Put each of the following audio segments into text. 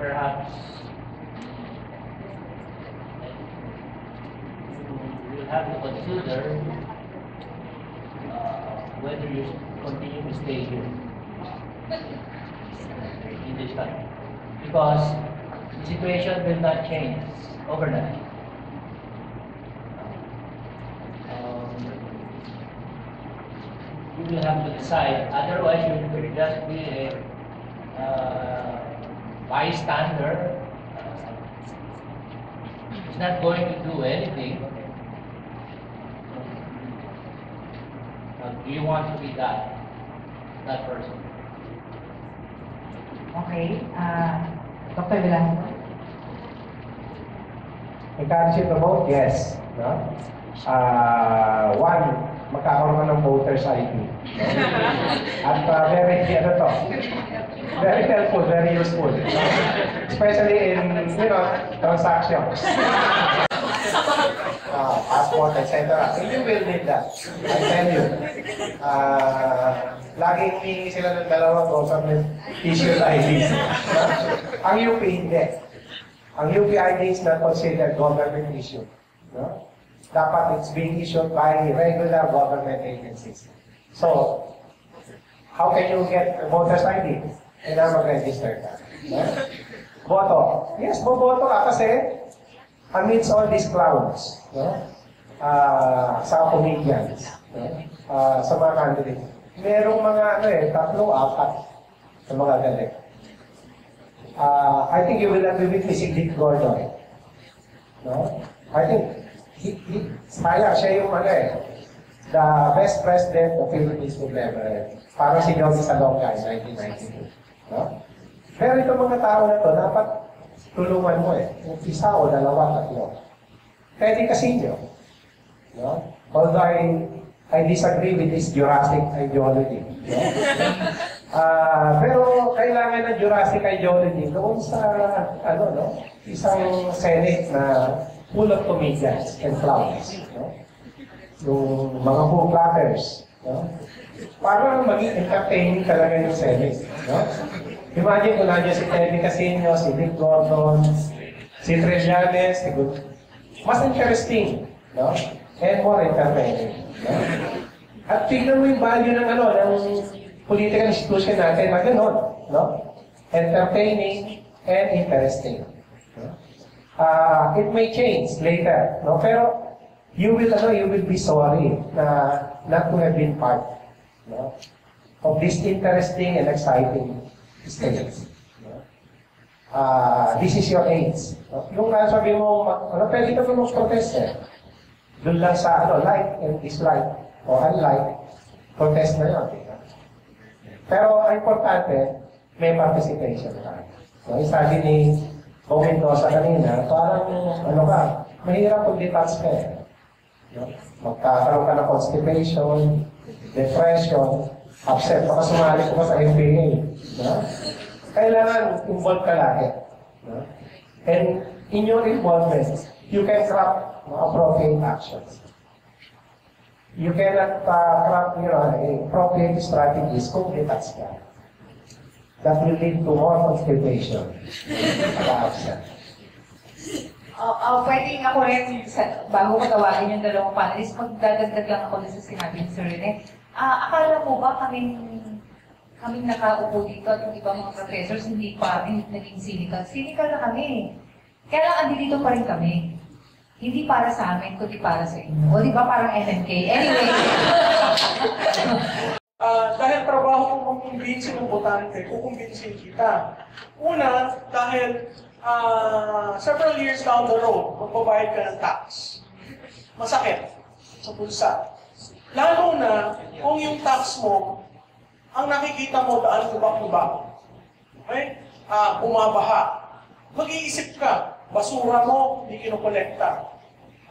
perhaps you will have to consider whether you continue to stay here in this country, because the situation will not change overnight. You will have to decide. Otherwise, you will just be a bystander. It's not going to do anything. Do you want to be that person? Okay. Dr. Velasco? Encourage you to vote? Yes. No? One, magkakaroon ka ng voters ID. At very helpful, very useful. Especially in, transactions. Passport, etc. You will need that. I tell you. Laging hihingi sila ng dalawang government issued IDs. Ang UP hindi. Ang UP ID is not considered government issued. No? Dapat it's being issued by regular government agencies. So, how can you get a voter's ID? Kailangan mag-register ka. No? Boto. Yes, boboto ka kasi amidst all these clouds, no? Sa comedians, no? Sa mga candidates, merong mga, 3, 4 sa mga galing. I think you will agree with me si Dick Gordon. No? I think, siya yung the best president of Philippines would ever. Parang si Johnny Salonga in 1992. No? Pero itong mga tao na to, dapat tulungan mo Yung isa o dalawa, tatlo. Pwede kasi nyo. No? Although I disagree with this Jurassic ideology. No? Pero kailangan ng Jurassic ideology doon sa, isang Senate na full of comedians and clowns. No? Yung mga hooplaters. No? Para maging entertaining talaga yung Senate. No? Imagine kung nandiyan si Teddy Casino, si Dick Gordon, si Trillanes, mas interesting, no? And more entertaining. No? At tignan mo yung value ng political institution natin na gano'n, no? Entertaining and interesting. No? It may change later, no? Pero you will be sorry na not to have been part, no? Of this interesting and exciting stage. This is your age. Yung sabi mo, pwede ka mo mag-protest Doon lang sa, like and dislike, o unlike, protest na yun. Pero, ang importante, may participation ka. So, yung sabi ni Bong Mendoza kanina, parang, mahirap kung detach ka Magkakaroon ka ng constipation, depression, upset, baka sumali ko pa sa MBA. No? Kailangan involved ka lagi. No? And in your involvement, you can craft appropriate actions. You cannot craft appropriate strategies kung detach ka. That will lead to more constipation. Pwede ako rin, bago ko tawagin yung dalawang panelists, magdadagdag lang ako sa sinabi ni Sir Rene. Akala mo ba kaming nakaupo dito at yung ibang mga professors hindi naging cynical? Cynical na kami. Kaya lang andito pa rin kami. Hindi para sa amin, kundi para sa inyo. O di ba parang NMK? Anyway. Dahil trabaho ko kukumbinsin ng botante, kukumbinsin kita. Una, dahil several years down the road, magbabayad ka ng tax. Masakit sa bulsa. Lalo na kung yung tax mo, ang nakikita mo daan lubak-lubak. Okay? Bumabaha. Mag-iisip ka, basura mo, hindi kinokolekta.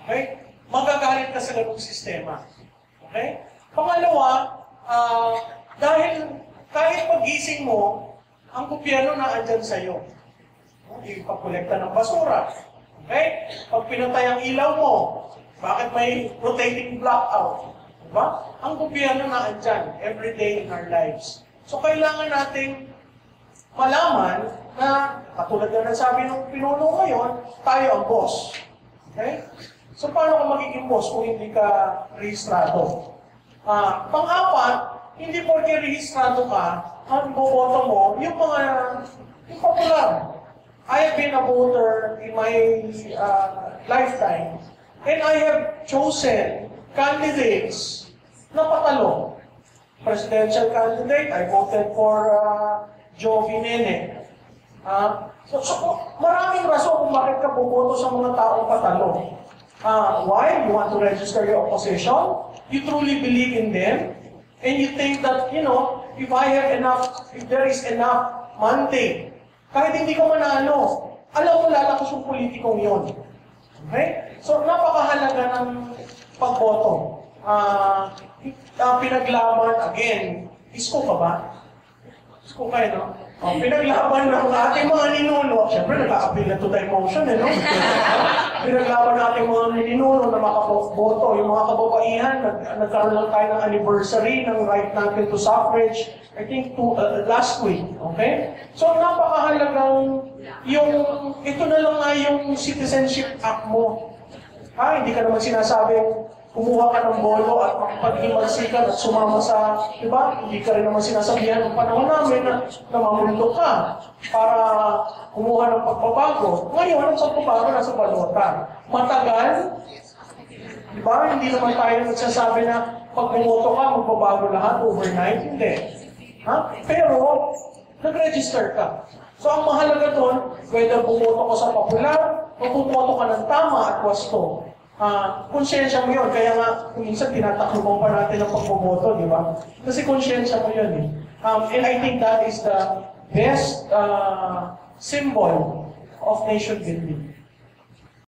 Okay? Magagalit ka sa ganung sistema. Okay? Pangalawa, dahil kahit pag-gising mo, ang gobyerno na andyan sa'yo. Ipagkolekta ng basura. Okay? Pag pinatay ang ilaw mo, bakit may rotating blackout? Diba? Ang gobyerno na andyan every day in our lives. So kailangan nating malaman na, katulad na sabi ng pinuno ngayon, tayo ang boss. Okay? So, paano ka magiging boss kung hindi ka rehistrado? Pang-apat, hindi porke rehistrado ka, ang boboto mo, yung popular. I have been a voter in my lifetime, and I have chosen candidates na patalo. Presidential candidate, I voted for Joe Vinene. So, maraming rason kung bakit ka boboto sa mga taong patalo. Why? You want to register your opposition? You truly believe in them? And you think that, if there is enough mandate, kahit hindi ka manalo, alam mo lalakas yung politikong yun. Okay? So, napakahalaga ng pagboto. Pinaglaban, again, isko ka ba? Isko kayo, no? Pinaglaban ng ating mga ninuno, siyempre nag-a-appeal na to the emotion, no? Pinaglaban ng ating mga ninuno na makaboto, yung mga kababaihan, nagkaroon lang tayo ng anniversary ng right natin to suffrage, I think last week, okay? So napakahalagang ito na lang nga yung Citizenship Act mo. Hindi ka naman sinasabing kumuha ka ng bolo at makipaghimalsikan at sumama sa, di ba? Hindi ka rin naman sinasabihan ng panahon namin na mamundok ka para kumuha ng pagbabago. Ngayon, ang pagbabago nasa balota. Matagal, di ba? Hindi naman tayo nagsasabi na pag bumoto ka, magbabago lahat overnight. Hindi. Pero, nag-register ka. So, ang mahalaga doon, whether bumoto ka sa popular, o bumoto ka ng tama at wasto, konsyensya mo yun. Kaya nga, minsan tinatakluban pa natin ang pagboboto, di ba? Kasi konsyensya mo yun eh. And I think that is the best symbol of nation building.